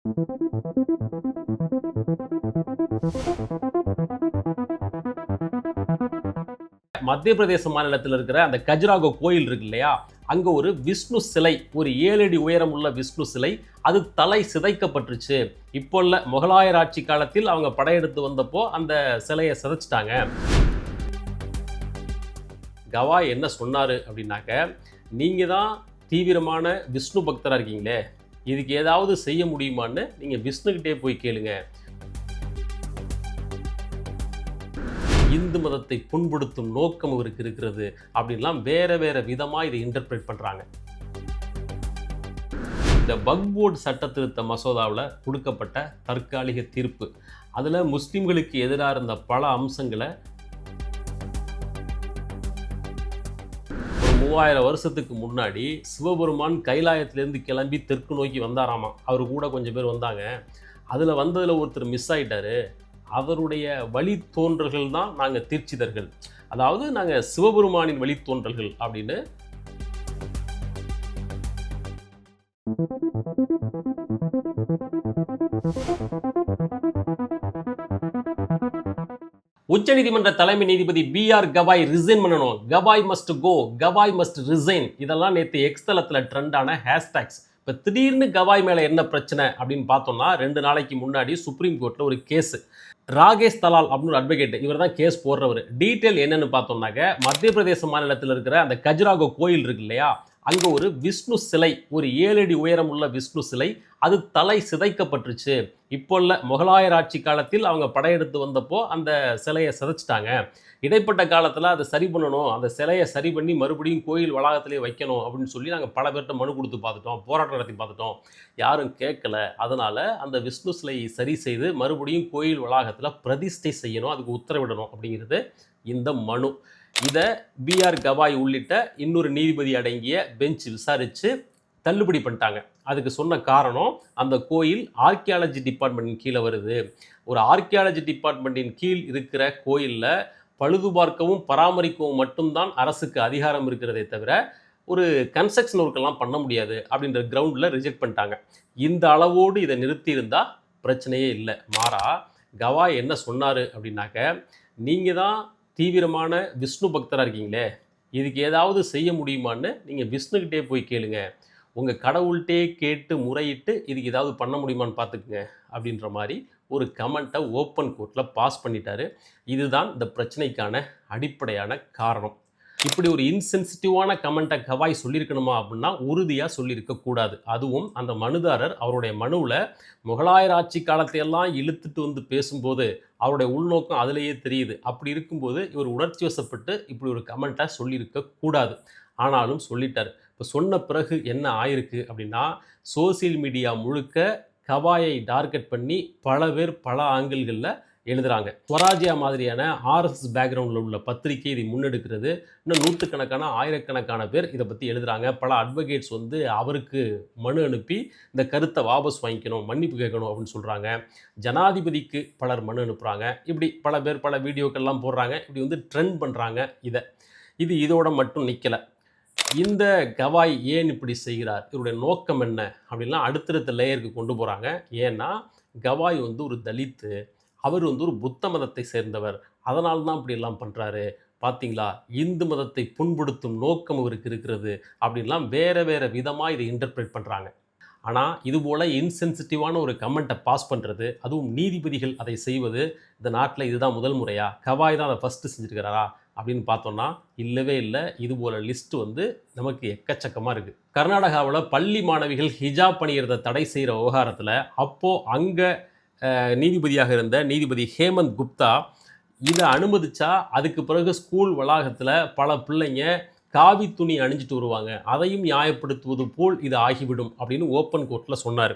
மத்திய பிரதேச மாநிலத்தில் இருக்கிற அந்த கஜுராகோ கோயில் இருக்கு இல்லையா, அங்க ஒரு விஷ்ணு சிலை, ஒரு 7 அடி உயரம் உள்ள விஷ்ணு சிலை, அது தலை சிதைக்கப்பட்டுருச்சு. இப்போ உள்ள முகலாயர் ஆட்சி காலத்தில் அவங்க படையெடுத்து வந்தப்போ அந்த சிலையை சிதைச்சிட்டாங்க. கவாய் என்ன சொன்னாரு அப்படின்னாக்க, நீங்க தான் தீவிரமான விஷ்ணு பக்தரா இருக்கீங்களே, இதுக்கு ஏதாவது செய்ய முடியுமான்னு நீங்க விஷ்ணுகிட்டே போய் கேளுங்க. இந்து மதத்தை புண்படுத்தும் நோக்கம் அவருக்கு இருக்கிறது அப்படின்லாம் வேற வேற விதமாக இதை இன்டர்பிரேட் பண்ணுறாங்க. இந்த வக்ஃப் போர்டு சட்ட திருத்த மசோதாவில் கொடுக்கப்பட்ட தற்காலிக தீர்ப்பு, அதில் முஸ்லீம்களுக்கு எதிராக இருந்த பல அம்சங்களை 3000 வருஷத்துக்கு முன்னாடி சிவபெருமான் கைலாயத்திலேருந்து கிளம்பி தெற்கு நோக்கி வந்தாராமா. அவர் கூட கொஞ்சம் பேர் வந்தாங்க. அதில் வந்ததில் ஒருத்தர் மிஸ் ஆகிட்டாரு. அவருடைய வழித்தோன்றல்கள் தான் நாங்கள் தீட்சிதர்கள், அதாவது நாங்கள் சிவபெருமானின் வழித்தோன்றல்கள் அப்படின்னு. உச்சநீதிமன்ற தலைமை நீதிபதி BR கவாய் ரிசைன் பண்ணணும், Gavai must go, Gavai must resign, இதெல்லாம் நேற்று எக்ஸ் தளத்தில் ட்ரெண்டான ஹேஷ்டாக்ஸ். இப்போ திடீர்னு கவாய் மேலே என்ன பிரச்சனை அப்படின்னு பார்த்தோம்னா, 2 நாளைக்கு முன்னாடி சுப்ரீம் கோர்ட்டில் ஒரு கேஸு. ராகேஷ் தலால் அப்படின்னு ஒரு அட்வொகேட், இவர் தான் கேஸ் போடுறவர். டீட்டெயில் என்னன்னு பார்த்தோம்னாக்க, மத்திய பிரதேச மாநிலத்தில் இருக்கிற அந்த கஜுராகோ கோயில் இருக்கு இல்லையா, அங்கே ஒரு விஷ்ணு சிலை, ஒரு 7 அடி உயரம் உள்ள விஷ்ணு சிலை, அது தலை சிதைக்கப்பட்டுருச்சு. இப்போ உள்ள முகலாயர் ஆட்சி காலத்தில் அவங்க படையெடுத்து வந்தப்போ அந்த சிலையை சிதைச்சிட்டாங்க. இடைப்பட்ட காலத்தில் அதை சரி பண்ணணும், அந்த சிலையை சரி பண்ணி மறுபடியும் கோயில் வளாகத்திலே வைக்கணும் அப்படின்னு சொல்லி நாங்கள் பல பேர்கிட்ட மனு கொடுத்து பார்த்துட்டோம், போராட்டம் நடத்தி பார்த்துட்டோம், யாரும் கேட்கல. அதனால் அந்த விஷ்ணு சிலையை சரி செய்து மறுபடியும் கோயில் வளாகத்தில் பிரதிஷ்டை செய்யணும், அதுக்கு உத்தரவிடணும் அப்படிங்கிறது இந்த மனு. இதை BR கவாய் உள்ளிட்ட இன்னொரு நீதிபதி அடங்கிய பெஞ்ச் விசாரித்து தள்ளுபடி பண்ணிட்டாங்க. அதுக்கு சொன்ன காரணம், அந்த கோயில் ஆர்கியாலஜி டிபார்ட்மெண்ட்டின் கீழே வருது. ஒரு ஆர்கியாலஜி டிபார்ட்மெண்ட்டின் கீழ் இருக்கிற கோயிலில் பழுது பார்க்கவும் பராமரிக்கவும் மட்டும்தான் அரசுக்கு அதிகாரம் இருக்கிறதே தவிர ஒரு கன்ஸ்ட்ரக்ஷன் ஒர்க்கெல்லாம் பண்ண முடியாது அப்படின்ற கிரவுண்டில் ரிஜெக்ட் பண்ணிட்டாங்க. இந்த அளவோடு இதை நிறுத்தியிருந்தால் பிரச்சனையே இல்லை. மாறா கவாய் என்ன சொன்னார் அப்படின்னாக்க, நீங்கள் தான் தீவிரமான விஷ்ணு பக்தராக இருக்கீங்களே, இதுக்கு ஏதாவது செய்ய முடியுமான்னு நீங்கள் விஷ்ணுக்கிட்டே போய் கேளுங்க, உங்கள் கடவுள்கிட்டே கேட்டு முறையிட்டு இதுக்கு ஏதாவது பண்ண முடியுமான்னு பார்த்துக்குங்க அப்படின்ற மாதிரி ஒரு கமெண்ட்டை ஓப்பன் கோர்ட்டில் பாஸ் பண்ணிட்டாரு. இதுதான் இந்த பிரச்சனைக்கான அடிப்படையான காரணம். இப்படி ஒரு இன்சென்சிட்டிவான கமெண்ட்டை கவாய் சொல்லியிருக்கணுமா அப்படின்னா உறுதியாக சொல்லியிருக்கக்கூடாது. அதுவும் அந்த மனுதாரர் அவருடைய மனுவில் முகலாயர் ஆட்சி காலத்தையெல்லாம் இழுத்துட்டு வந்து பேசும்போது அவருடைய உள்நோக்கம் அதிலேயே தெரியுது. அப்படி இருக்கும்போது இவர் உணர்ச்சி வசப்பட்டு இப்படி ஒரு கமெண்ட்டை சொல்லியிருக்கக்கூடாது. ஆனாலும் சொல்லிட்டார். இப்போ சொன்ன பிறகு என்ன ஆயிருக்கு அப்படின்னா, சோசியல் மீடியா முழுக்க கவாயை டார்கெட் பண்ணி பல பேர் பல ஆங்கிள்களில் எழுதுகிறாங்க. ஸ்வராஜ்யா மாதிரியான RSS பேக்ரவுண்டில் உள்ள பத்திரிகை இதை முன்னெடுக்கிறது. இன்னும் நூற்றுக்கணக்கான ஆயிரக்கணக்கான பேர் இதை பற்றி எழுதுகிறாங்க. பல அட்வொகேட்ஸ் வந்து அவருக்கு மனு அனுப்பி இந்த கருத்தை வாபஸ் வாங்கிக்கணும், மன்னிப்பு கேட்கணும் அப்படின்னு சொல்கிறாங்க. ஜனாதிபதிக்கு பலர் மனு அனுப்புகிறாங்க. இப்படி பல பேர் பல வீடியோக்கள்லாம் போடுறாங்க. இப்படி வந்து ட்ரெண்ட் பண்ணுறாங்க. இது இதோட மட்டும் நிற்கலை. இந்த கவாய் ஏன் இப்படி செய்கிறார், இவருடைய நோக்கம் என்ன அப்படின்லாம் அடுத்தடுத்த லேயருக்கு கொண்டு போகிறாங்க. ஏன்னா கவாய் வந்து ஒரு தலித்து, அவர் வந்து ஒரு புத்த மதத்தை சேர்ந்தவர், அதனால தான் இப்படி எல்லாம் பண்ணுறாரு. பார்த்தீங்களா, இந்து மதத்தை புண்படுத்தும் நோக்கம் அவருக்கு இருக்கிறது அப்படின்லாம் வேற வேற விதமாக இதை இன்டர்பிரேட் பண்ணுறாங்க. ஆனால் இதுபோல் இன்சென்சிட்டிவான ஒரு கமெண்ட்டை பாஸ் பண்ணுறது, அதுவும் நீதிபதிகள் அதை செய்வது இந்த நாட்டில் இதுதான் முதல் முறையா? கவாய் தான் அதை ஃபஸ்ட்டு செஞ்சுருக்கிறாரா அப்படின்னு பார்த்தோன்னா இல்லவே இல்லை. இதுபோல் லிஸ்ட்டு வந்து நமக்கு எக்கச்சக்கமாக இருக்குது. கர்நாடகாவில் பள்ளி மாணவிகள் ஹிஜாப் அணியிறதை தடை செய்கிற விவகாரத்தில் அப்போது அங்கே நீதிபதியாக இருந்த நீதிபதி ஹேமந்த் குப்தா இதை அனுமதிச்சா அதுக்கு பிறகு ஸ்கூல் வளாகத்தில் பல பிள்ளைங்க காவி துணி அணிஞ்சிட்டு வருவாங்க, அதையும் நியாயப்படுத்துவது போல் இது ஆகிவிடும் அப்படின்னு ஓப்பன் கோர்ட்டில் சொன்னார்.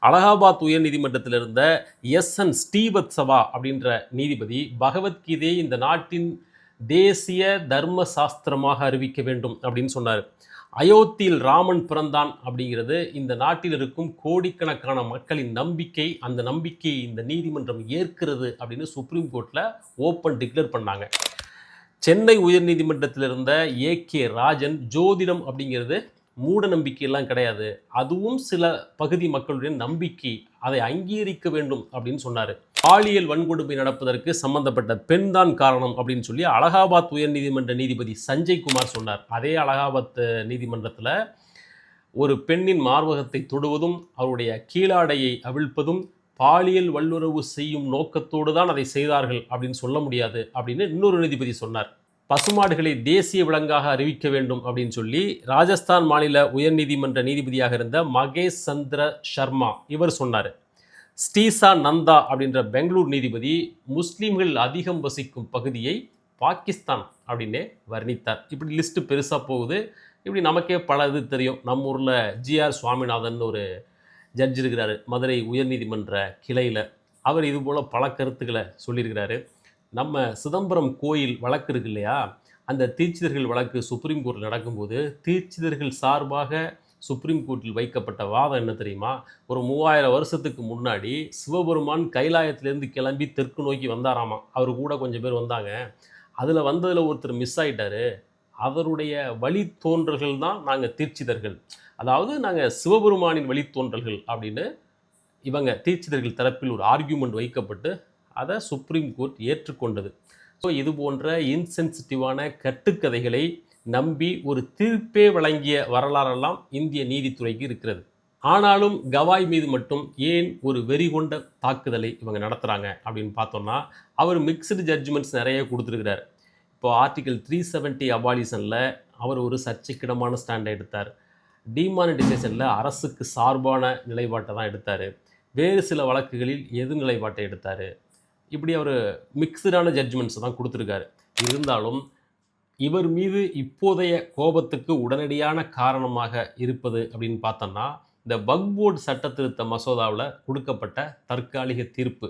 அலகாபாத் உயர் நீதிமன்றத்தில் இருந்த SN ஸ்ரீவத்சவா அப்படின்ற நீதிபதி பகவத்கீதையை இந்த நாட்டின் தேசிய தர்ம சாஸ்திரமாக அறிவிக்க வேண்டும் அப்படின்னு சொன்னார். அயோத்தியில் ராமன் பிறந்தான் அப்படிங்கிறது இந்த நாட்டில் இருக்கும் கோடிக்கணக்கான மக்களின் நம்பிக்கை. அந்த நம்பிக்கையை இந்த நீதிமன்றம் ஏற்கிறது அப்படின்னு சுப்ரீம் கோர்ட்டில் ஓப்பன் டிக்ளேர் பண்ணாங்க. சென்னை உயர்நீதிமன்றத்தில் இருந்த AK ராஜன் ஜோதிடம் அப்படிங்கிறது மூட நம்பிக்கையெல்லாம் கிடையாது. அதுவும் சில பகுதி மக்களுடைய நம்பிக்கை. அதை அங்கீகரிக்க வேண்டும் அப்படின்னு சொன்னாரு. பாலியல் வன்கொடுமை நடப்பதற்கு சம்பந்தப்பட்ட பெண் தான் காரணம் அப்படின்னு சொல்லி அலகாபாத் உயர்நீதிமன்ற நீதிபதி சஞ்சய் குமார் சொன்னார். அதே அலகாபாத் நீதிமன்றத்தில் ஒரு பெண்ணின் மார்பகத்தை தொடுவதும் அவருடைய கீழாடையை அவிழ்ப்பதும் பாலியல் வல்லுறவு செய்யும் நோக்கத்தோடு தான் அதை செய்தார்கள் அப்படின்னு சொல்ல முடியாது அப்படின்னு இன்னொரு நீதிபதி சொன்னார். பசுமாடுகளை தேசிய விலங்காக அறிவிக்க வேண்டும் அப்படின்னு சொல்லி ராஜஸ்தான் மாநில உயர்நீதிமன்ற நீதிபதியாக இருந்த மகேஷ் சந்திர சர்மா இவர் சொன்னார். ஸ்ரீசா நந்தா அப்படின்ற பெங்களூர் நீதிபதி முஸ்லீம்கள் அதிகம் வசிக்கும் பகுதியை பாகிஸ்தான் அப்படின்னே வர்ணித்தார். இப்படி லிஸ்ட்டு பெருசாக போகுது. இப்படி நமக்கே பல இது தெரியும். நம்ம ஊரில் ஜிஆர் சுவாமிநாதன் ஒரு ஜட்ஜ் இருக்கிறாரு மதுரை உயர்நீதிமன்ற கிளையில். அவர் இது போல் பல கருத்துக்களை சொல்லியிருக்கிறாரு. நம்ம சிதம்பரம் கோயில் வழக்கு இருக்கு இல்லையா, அந்த தீட்சிதர்கள் வழக்கு சுப்ரீம் கோர்ட்டில் நடக்கும்போது தீட்சிதர்கள் சார்பாக சுப்ரீம் கோர்ட்டில் வைக்கப்பட்ட வாதம் என்ன தெரியுமா? ஒரு 3000 வருஷத்துக்கு முன்னாடி சிவபெருமான் கைலாயத்திலேருந்து கிளம்பி தெற்கு நோக்கி வந்தாராமா. அவர் கூட கொஞ்சம் பேர் வந்தாங்க. அதில் வந்ததில் ஒருத்தர் மிஸ் ஆகிட்டாரு. அவருடைய வழித்தோன்றல்கள் தான் நாங்கள் தீட்சிதர்கள், அதாவது நாங்கள் சிவபெருமானின் வழித்தோன்றல்கள் அப்படின்னு இவங்க தீட்சிதர்கள் தரப்பில் ஒரு ஆர்கியூமெண்ட் வைக்கப்பட்டு அதை சுப்ரீம் கோர்ட் ஏற்றுக்கொண்டது. ஸோ இது போன்ற இன்சென்சிட்டிவான கட்டுக்கதைகளை நம்பி ஒரு தீர்ப்பே வழங்கிய வரலாறெல்லாம் இந்திய நீதித்துறைக்கு இருக்கிறது. ஆனாலும் கவாய் மீது மட்டும் ஏன் ஒரு வெறி கொண்ட தாக்குதலை இவங்க நடத்துகிறாங்க அப்படின்னு பார்த்தோம்னா, அவர் மிக்சடு ஜட்ஜ்மெண்ட்ஸ் நிறைய கொடுத்துருக்கிறார். இப்போ ஆர்டிகல் 370 அபாலிஷனில் அவர் ஒரு சர்ச்சைக்கிடமான ஸ்டாண்டை எடுத்தார். டிமானிட்டைசேஷனில் அரசுக்கு சார்பான நிலைப்பாட்டை தான் எடுத்தார். வேறு சில வழக்குகளில் எது நிலைப்பாட்டை எடுத்தார். இப்படி அவர் மிக்சடான ஜட்ஜ்மெண்ட்ஸ் தான் கொடுத்துருக்காரு. இருந்தாலும் இவர் மீது இப்போதைய கோபத்துக்கு உடனடியான காரணமாக இருப்பது அப்படின்னு பார்த்தோம்னா, இந்த வக்ஃப் போர்டு சட்ட திருத்த மசோதாவில் கொடுக்கப்பட்ட தற்காலிக தீர்ப்பு.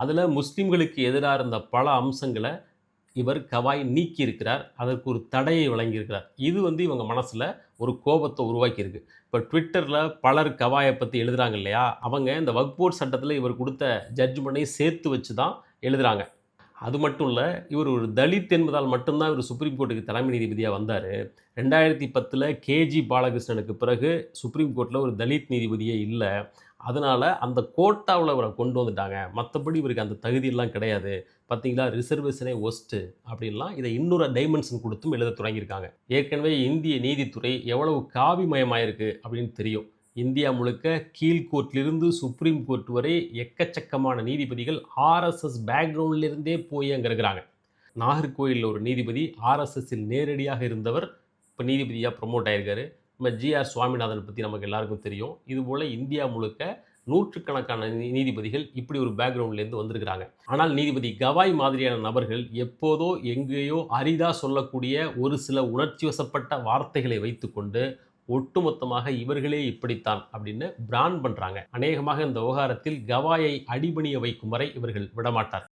அதில் முஸ்லீம்களுக்கு எதிராக இருந்த பல அம்சங்களை இவர் கவாய் நீக்கி இருக்கிறார். அதற்கு ஒரு தடையை வழங்கியிருக்கிறார். இது இவங்க மனசில் ஒரு கோபத்தை உருவாக்கியிருக்கு. இப்போ ட்விட்டரில் பலர் கவாயை பற்றி எழுதுகிறாங்க இல்லையா, அவங்க இந்த வக்ஃப் போர்டு சட்டத்தில் இவர் கொடுத்த ஜட்ஜ்மெண்ட்டை சேர்த்து வச்சு தான் எழுதுகிறாங்க. அது மட்டும் இல்லை, இவர் ஒரு தலித் என்பதால் மட்டும்தான் இவர் சுப்ரீம் கோர்ட்டுக்கு தலைமை நீதிபதியாக வந்தார். 2010 கேஜி பாலகிருஷ்ணனுக்கு பிறகு சுப்ரீம் கோர்ட்டில் ஒரு தலித் நீதிபதியே இல்லை. அதனால் அந்த கோட்டாவில் இவரை கொண்டு வந்துட்டாங்க. மற்றபடி இவருக்கு அந்த தகுதியெல்லாம் கிடையாது. பார்த்தீங்களா, ரிசர்வேஷனே ஒஸ்ட்டு அப்படின்லாம் இதை இன்னொரு டைமென்ஷன் கொடுத்தும் எழுத தொடங்கியிருக்காங்க. ஏற்கனவே இந்திய நீதித்துறை எவ்வளவு காவிமயமாயிருக்கு அப்படின்னு தெரியும். இந்தியா முழுக்க கீழ்கோர்ட்டிலிருந்து சுப்ரீம் கோர்ட் வரை எக்கச்சக்கமான நீதிபதிகள் ஆர்எஸ்எஸ் பேக்ரவுண்ட்லேருந்தே போய் அங்கே இருக்கிறாங்க. நாகர்கோயிலில் ஒரு நீதிபதி ஆர்எஸ்எஸ்ஸில் நேரடியாக இருந்தவர் இப்போ நீதிபதியாக ப்ரமோட் ஆகியிருக்காரு. நம்ம ஜிஆர் சுவாமிநாதன் பற்றி நமக்கு எல்லாருக்கும் தெரியும். இதுபோல் இந்தியா முழுக்க நூற்றுக்கணக்கான நீதிபதிகள் இப்படி ஒரு பேக்ரவுண்ட்லேருந்து வந்திருக்கிறாங்க. ஆனால் நீதிபதி கவாய் மாதிரியான நபர்கள் எப்போதோ எங்கேயோ அரிதாக சொல்லக்கூடிய ஒரு சில உணர்ச்சி வசப்பட்ட வார்த்தைகளை வைத்துக்கொண்டு ஒட்டுமொத்தமாக இவர்களே இப்படித்தான் அப்படின்னு பிராண்ட் பண்ணுறாங்க. அநேகமாக இந்த விவகாரத்தில் கவாயை அடிபணிய வைக்கும் வரை இவர்கள் விடமாட்டார்.